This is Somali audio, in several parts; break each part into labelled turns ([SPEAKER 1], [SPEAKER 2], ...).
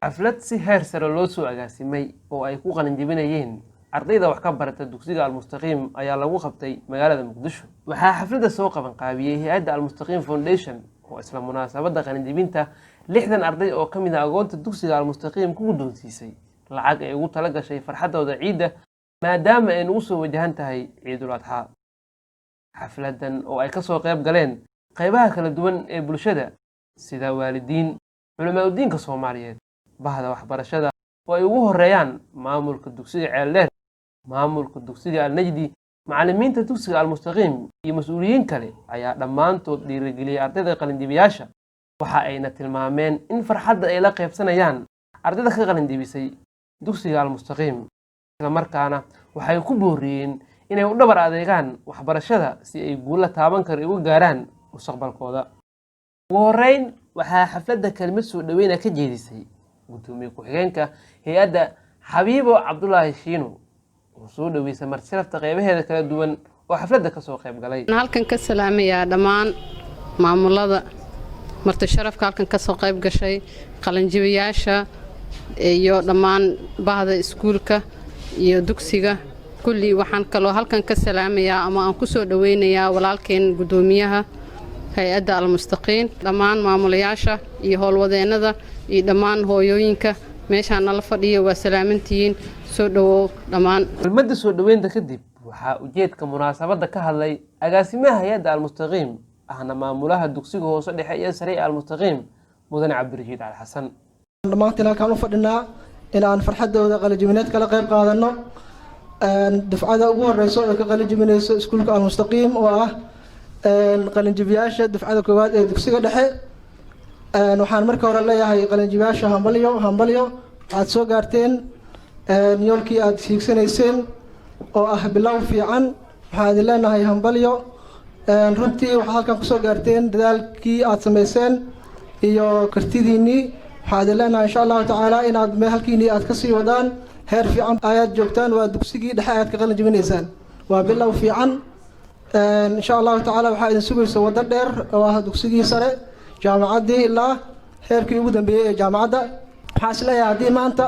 [SPEAKER 1] xaflad si heer sare loo soo agaasimay oo ay ku qalin jebinayeen ardayda wax ka barata dugsiga Al-Mustaqiim ayaa lagu qabtay magaalada Muqdisho. waxaa xafladda soo qaban qaabiyay hay'adda Al-Mustaqiim Foundation oo isla munaasabadda qalin jebinta 60 arday oo ka mid ah agoonta dugsiga Al-Mustaqiim ku guddoonsiisay lacag ay ugu tala gashay farxadooda ciida maadaama ay ugu soo wajahan tahay Ciidul Adha. xafladdan oo ay ka soo qayb galeen qaybaha kala duwan ee bulshada sida waalidiin, culamaa diinka Soomaaliyeed, bahda waxbarashada oo ay ugu horeeyaan maamulka dugsiga Ceeldheer, maamulka dugsiga Al-Najdi, macallimiinta dugsiga Al-Mustaqiim iyo mas'uuliyiin kale ayaa dhammaantood dhiirigeliyay ardayda qalin jebiyaasha. waxa ayna tilmaameen in farxadda ay la qaybsanayaan ardayda ka qalin jebisay dugsiga Al-Mustaqiim, isla markaana waxay ku booriyeen inay u dhabar adeegaan waxbarashada si ay guulo taaban kara uga gaaraan mustaqbalkooda. ugu horeyn waxaa xafladda kelmad soo dhaweyn ka jeedisay gudoomiye ku-xigeenka hay'adda Xabiibo Cabdullaahi Shiino oo soo dhaweysay martirafta qaybaheeda kala duwan oo xafladda ka soo qayb galay.
[SPEAKER 2] halkan ka salaamayaa dhammaan maamulada marti sharafka halkan ka soo qayb gashay qalin jebiyaasha iyo dhammaan bahda iskuulka iyo dugsiga kulli. waxaan kaloo halkan ka salaamayaa ama aan ku soo dhaweynayaa walaalkeen gudoomiyaha hay'adda Al-Mustaqiim, dhammaan maamulayaasha iyo howlwadeennada iyo dhammaan hooyooyinka meeshaan nala fadhiyo. waa salaamantihiin, soo dhawow dhammaan.
[SPEAKER 1] kelmadda soo dhaweynta kadib waxaa ujeedka munaasabadda ka hadlay agaasimaha hay'adda Al-Mustaqiim ahna maamulaha dugsiga hoose dhexe iyo sare Al-Mustaqiim mudane Cabdirashiid Cali Xasan.
[SPEAKER 3] dhammaantiin halkaan u fadhinaa inaan farxadooda qalin jebineed kala qayb qaadano. dufcada ugu horeyso oo ka qalin jebinayso iskuulka Al-Mustaqiim oo ah qalin jebiyaasha dufcada koowaad ee dugsiga dhexe. waxaan marka hore leeyahay qalin jebiyaasha hambalyo aad soo gaarteen yoolkii aad hiigsanayseen oo ah bilow fiican. waxaan idin leenahay hambalyo. runtii waxaad halkan kusoo gaarteen dadaalkii aad samayseen iyo kartidiinii. waxaan idin leenahay insha allahu tacaala inaad halkiinii aad kasii wadaan heer fiican ayaad joogtaan. waa dugsigii dhexe ayaad ka qalin jebinaysaan, waa bilow fiican. insha allahu tacaala waxaa idin sugaysa waddo dheer oo ah dugsigii sare, jaamacaddii ilaa heerkii ugu dambeeyey ee jaamacadda. waxaan isleeyahay haddii maanta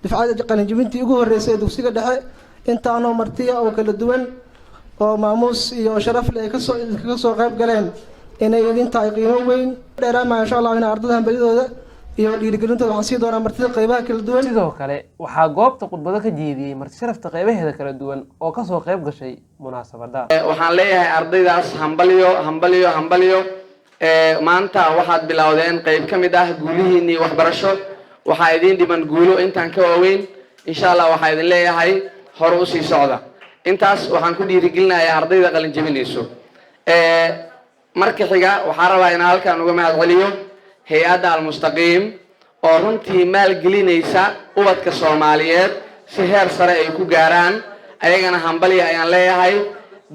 [SPEAKER 3] dufcada qalin jebintii ugu horreysay ee dugsiga dhexe intaanoo martiya oo kala duwan oo maamuus iyo sharaf leh ay kaga soo qayb galeen inay idin tahay qiimo weyn. dheeraamaya insha allah in ardayda hambalidooda iyo dhiirigelintooda waxaan sii doonaa martida qaybaha kala duwan.
[SPEAKER 1] sidoo kale waxaa goobta khudbado ka jeediyey marti sharafta qaybaheeda kala duwan oo ka soo qayb gashay munaasabadda.
[SPEAKER 4] waxaan leeyahay ardaydaas hambalyo. maanta waxaad bilowdeen qayb ka mid ah guulihiinii waxbarasho. waxaa idin dhiman guulo intaan ka waaweyn. insha allah waxaa idin leeyahay hore u sii socda. intaas waxaan ku dhiirigelinayaa ardayda qalin jebinayso. marka xiga waxaan rabaa inaan halkaan uga mahad celiyo hay'adda Al-Mustaqiim oo runtii maalgelinaysa ubadka Soomaaliyeed si heer sare ay ku gaaraan. ayagana hambalyo ayaan leeyahay.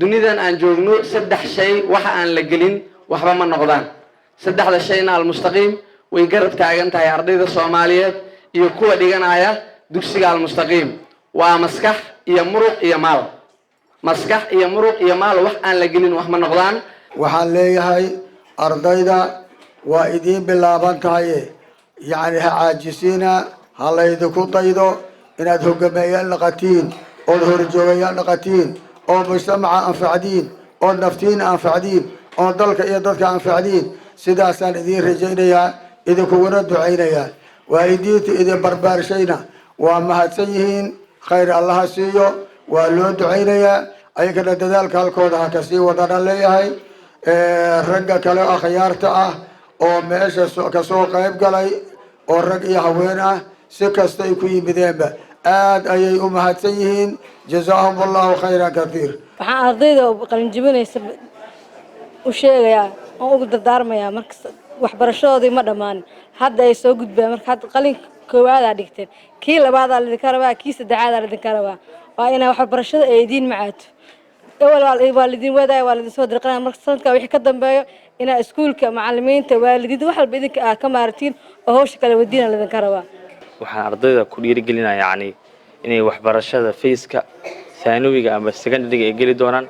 [SPEAKER 4] dunidan aan joogno 3 shay waxa aan la gelin waxba ma noqdaan. 3 shayna Al-Mustaqiim way garab taagan tahay ardayda Soomaaliyeed iyo kuwa dhiganaya dugsiga Al-Mustaqiim. waa maskax iyo muruq iyo maal. maskax iyo muruq iyo maal wax aan la gelin wax ma noqdaan.
[SPEAKER 5] waxaan leeyahay ardayda waa idiin bilaaban tahay yacni ha caajisiina, ha laydinku daydo inaad hogaamiyayaal dhaqatiin ood horjoogayaal dhaqatiin oo mujtamaca anfacdiin ood naftiina anfacdiin oo dalka iyo dadka anfacdiin. sidaasaan idiin rajaynayaa, idinkuguna ducaynayaa. waalidiinta idin barbaarshayna waa mahadsan yihiin, khayr allaha siiyo. waa loo ducaynayaa, ayagana dadaalka halkooda ha kasii wadana leeyahay. ragga kale akhyaarta ah oo meesha kasoo qayb galay oo rag iyo haween ah si kasta ay ku yimideenba aad ayay u mahadsan yihiin jazaahum allahu khayran kathiir
[SPEAKER 6] waxaan ardayda qalinjibinaysa u sheegayaa oo ugu dardaarmayaa marka waxbarashadoodii ma dhammaan hadda ay soo gudbeen marka hadda qalin koowaad aad dhigteen kii labaad aad idinka rabaa kii saddexaad aad idinka rabaa waa inay waxbarashada ay idiin macaato waa lidin wadaaya waa lidin soo dirqanaya marka sanadka wixii ka dambeeyo inaa iskuulka macallimiinta waalidiinta wax walba idinka aad ka maaratiin oo hawsha kala wadiina lidinka rabaa
[SPEAKER 7] waxaan ardayda ku dhiirigelinayaa yacni inay waxbarashada fayska ثانويga ama secondary ay geli doonaan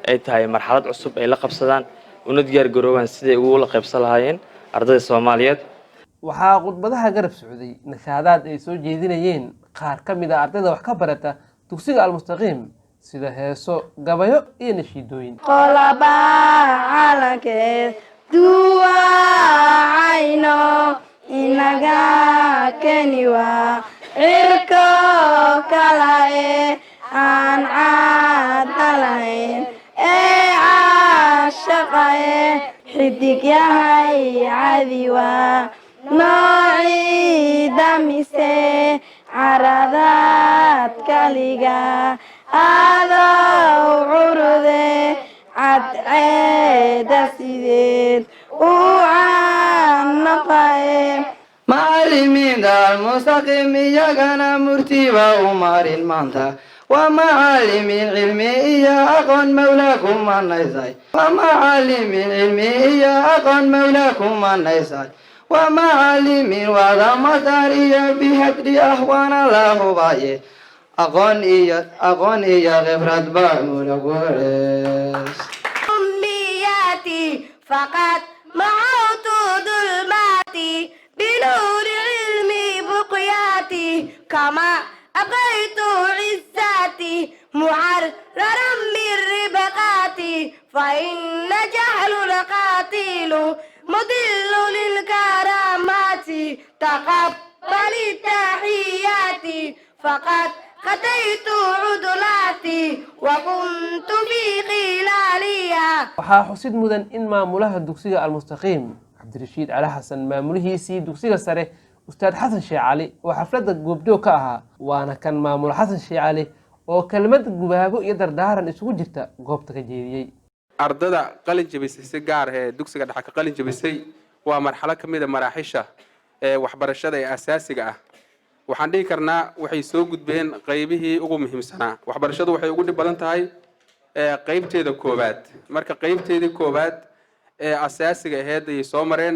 [SPEAKER 7] ay tahay marxalad cusub ay la qabsadaan una diyaar garoobaan sidii ugu la qaybsan lahaayeen ardayda Soomaaliyeed
[SPEAKER 1] waxaa khudbadaha garab socday nashaadaad ay soo jeedinayeen qaar ka mid ah ardayda wax ka barata dugsiga Al-Mustaqiim sida heeso gabayo iyo nashiidooyin
[SPEAKER 8] qolaba calankeed duwayno inaga kaniwa cirko kalae aan caadalayn ee caashaqae xidig yahay cadiwa noocii damise caradaad kaliga adow curude cadceeda sideed u caanaqae
[SPEAKER 4] macallimiinta Al-Mustaqiim iyagana murtiba u marin maanta ومعلمين علمي أقن مولاكم من نيساي ومعلمين علمي أقن مولاكم من نيساي ومعلمين وذا مدارية بهدر أهوان الله باي أقن إيا غفرت بعمل قريش
[SPEAKER 8] أمياتي فقط معوت ظلماتي بنور علمي بقياتي كما أبقيت عزاتي معررا من ربقاتي فإن جهل القاتل مضل للكرامات تقبل التحيات فقد خطيت عدلاتي وكنت في خلالها
[SPEAKER 1] waxaa xusid mudan in maamulaha dugsiga Al-Mustaqiim Cabdirashiid Cali Xasan maamulihiisii dugsiga sare Ustaad Xasan Sheekh Cali oo xafladda goobjoog ka ahaa waana kan maamul Xasan Sheekh Cali oo kelmad gubaabo iyo dardaaran isugu jirta goobta ka jeediyay
[SPEAKER 9] ardada qalin jabisay si gaar ah dugsiga dhaxalka qalin jabisay waa marxalad kamid ah maraaxisha waxbarashada ee asaasiga ah waxaan dhihi karnaa waxay soo gudbeen qaybihii ugu muhiimsanaa waxbarashadu waxay ugu dhib badan tahay qaybteeda koobaad marka qaybteedii koobaad ee asaasiga ahayd ay soo mareen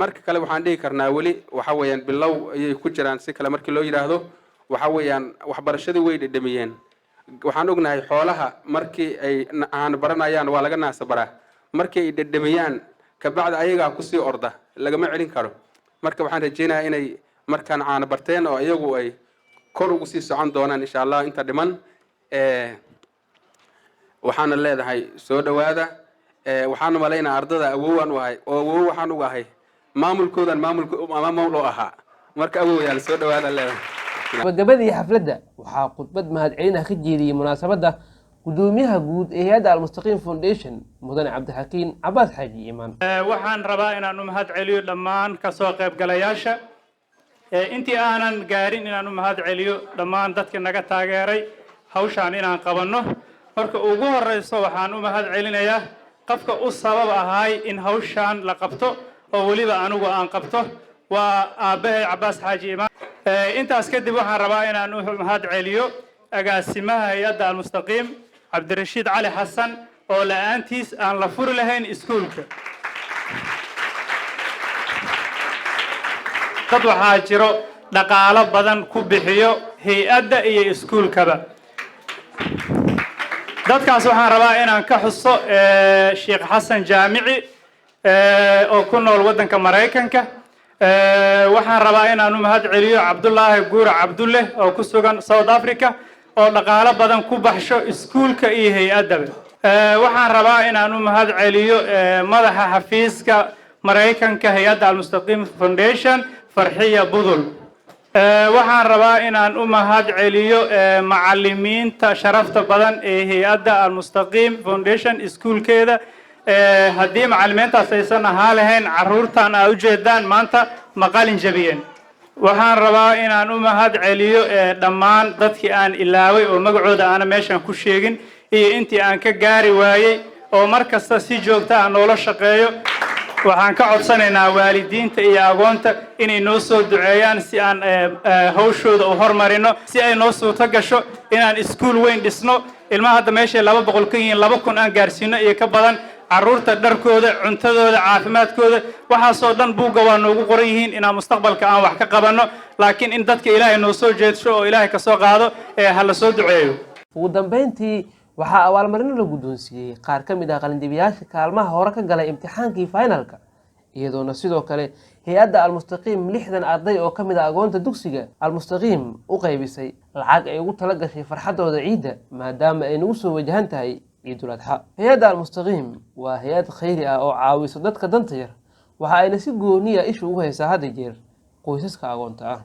[SPEAKER 9] marka kale waxaan dhihi karnaa wali waxa weeyaan bilow ayay ku jiraan si kale markii loo yiraahdo waxa weeyaan waxbarashadii way dhadhamiyeen waxaan ognahay xoolaha markii ay aan baranayaan waa laga naasabaraa markii ay dhadhamiyaan ka bacda ayaga ku sii orda lagama celin karo marka waxaan rajeynayaa inay markaan aan barteen oo iyagu ay kor ugu sii socon doonaan insha Allah inta dhiman waxaan leedahay soo dhawaada waxaan maleynaa ardada awoowan wahay oo awoow waxaan uga ahay maamulkoodan maamul oo ahaa marka awoowayaal soo dhawaada leedahay
[SPEAKER 1] gabadhii xafladda waxaa khudbad mahadcelin ah ka jeediyay munaasabadda gudoomiyaha guud ee hay'adda Al-Mustaqiim Foundation mudane Cabdixakiin Cabaas Xaaji Iimaan
[SPEAKER 10] waxaan rabaa inaan u mahadceliyo dhammaan ka soo qaybgalayaasha intii aanan gaarin inaan u mahadceliyo dhammaan dadka naga taageeray hawshaan inaan qabanno marka ugu horeyso waxaan u mahadcelinayaa qofka u sabab ahay in hawshaan la qabto oo waliba anigu aan qabto waa aabahay Cabaas Xaaji Iimaan intaas kadib waxaan rabaa inaan u mahadceliyo agaasimaha hay'adda Al-Mustaqiim Cabdirashiid Cali Xasan oo la'aantiis aan la furi lahayn iskuulka dad waxaa jiro dhaqaalo badan ku bixiyo hay'adda iyo iskuulkaba dadkaas waxaan rabaa inaan ka xuso Sheekh Xasan Jaamici oo ku nool waddanka Mareykanka waxaan rabaa inaan u mahadceliyo Cabdullaahi Guura Cabdulle oo ku sugan South Africa oo dhaqaalo badan ku baxsho iskuulka iyo hay'adaba waxaan rabaa inaan u mahadceliyo madaxa xafiiska Mareykanka hay'adda Al-Mustaqiim Foundation Farxiya Budul waxaan rabaa inaan u mahadceliyo macallimiinta sharafta badan ee hay'adda Al-Mustaqiim Foundation iskuulkeeda haddii macallimiintaas aysan ahaa lahayn caruurtan ay u jeedaan maanta maqalin jabiyeen waxaan rabaa inaan u mahad celiyo dhammaan dadkii aan ilaaway oo magacooda aana meeshan ku sheegin iyo intii aan ka gaari waayey oo mar kasta si joogto ah noola shaqeeyo waxaan ka codsanaynaa waalidiinta iyo agoonta inay noo soo duceeyaan si aan hawshooda u hormarino si ay noo suurto gasho inaan iskuul weyn dhisno ilmaha hadda meeshay 200 ka yihiin 2000 aan gaarsiino iyo ka badan carruurta dharkooda cuntadooda caafimaadkooda waxaasoo dhan buugga waa noogu qoran yihiin inaan mustaqbalka aan wax ka qabanno laakiin in dadka ilaahay noo soo jeedsho oo ilaahay ka soo qaado ha la soo duceeyo
[SPEAKER 1] ugu dambeyntii waxaa abaalmarino la guddoonsiiyey qaar ka mid ah qalinjabiyaasha kaalmaha hore ka galay imtixaankii finalka iyadoona sidoo kale hay-adda almustaqiim 60 arday oo ka mid ah agoonta dugsiga almustaqiim u qaybisay lacag ay ugu tala gashay farxadooda ciidda maadaama ay nagu soo wajahan tahay ciidul adxa hay-adda almustaqiim waa hay-ad khayri ah oo caawiso dadka danta yar waxa ayna si gooniya isha ugu haysaa hadda jeer qoysaska agoonta ah